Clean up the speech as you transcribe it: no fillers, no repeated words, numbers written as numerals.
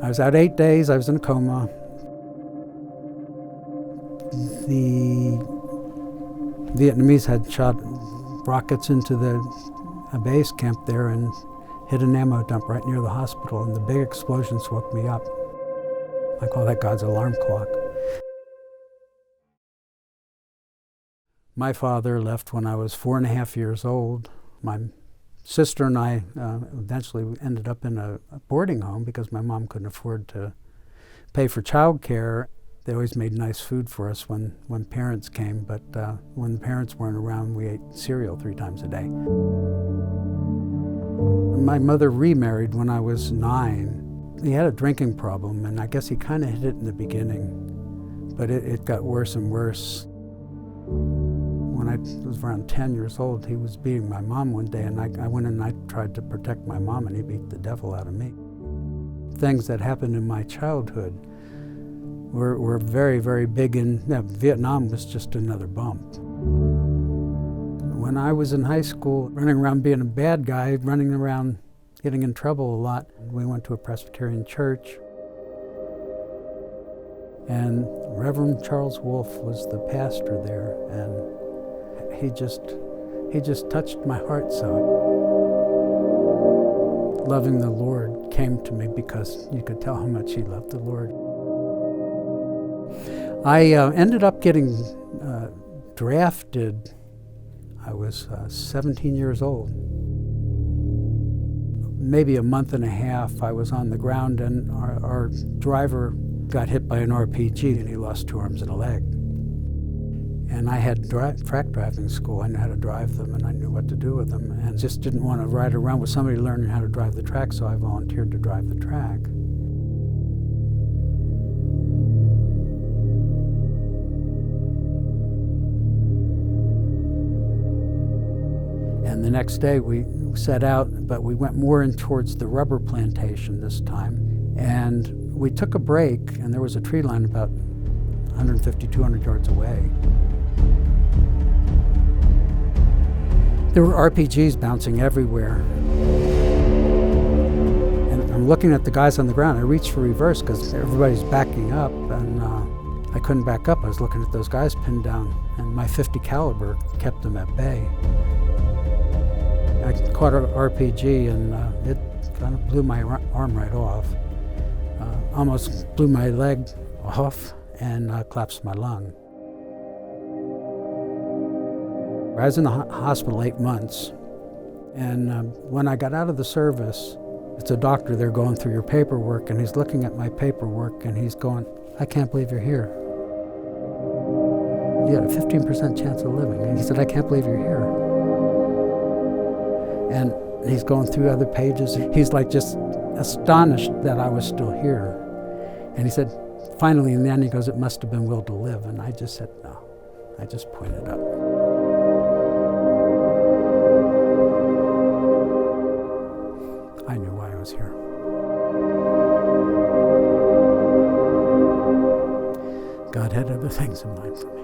I was out 8 days. I was in a coma. The Vietnamese had shot rockets into a base camp there and hit an ammo dump right near the hospital, and the big explosions woke me up. I call that God's alarm clock. My father left when I was 4.5 years old. My sister and I eventually ended up in a boarding home because my mom couldn't afford to pay for child care. They always made nice food for us when parents came, but when the parents weren't around, we ate cereal 3 times a day. My mother remarried when I was 9. He had a drinking problem, and I guess he kind of hid it in the beginning, but it got worse and worse. When I was around 10 years old, he was beating my mom one day, and I went in and I tried to protect my mom, and he beat the devil out of me. Things that happened in my childhood were very, very big, and Vietnam was just another bump. When I was in high school, running around being a bad guy, running around getting in trouble a lot, we went to a Presbyterian church, and Reverend Charles Wolf was the pastor there, and he just touched my heart so. Loving the Lord came to me because you could tell how much he loved the Lord. I ended up getting drafted. I was 17 years old. Maybe a month and a half I was on the ground, and our driver got hit by an RPG and he lost 2 arms and a leg. And I had track driving school. I knew how to drive them and I knew what to do with them, and just didn't want to ride around with somebody learning how to drive the track, so I volunteered to drive the track. And the next day we set out, but we went more in towards the rubber plantation this time. And we took a break, and there was a tree line about 150, 200 yards away. There were RPGs bouncing everywhere. And I'm looking at the guys on the ground. I reached for reverse because everybody's backing up, and I couldn't back up. I was looking at those guys pinned down, and my .50 caliber kept them at bay. I caught an RPG, and it kind of blew my arm right off. Almost blew my leg off and collapsed my lung. I was in the hospital 8 months, and when I got out of the service, it's a doctor there going through your paperwork, and he's looking at my paperwork, and he's going, "I can't believe you're here. You had a 15% chance of living." And he said, "I can't believe you're here." And he's going through other pages. He's like just astonished that I was still here. And he said, finally in the end, he goes, "It must have been will to live." And I just said, no. I just pointed up. I knew why I was here. God had other things in mind for me.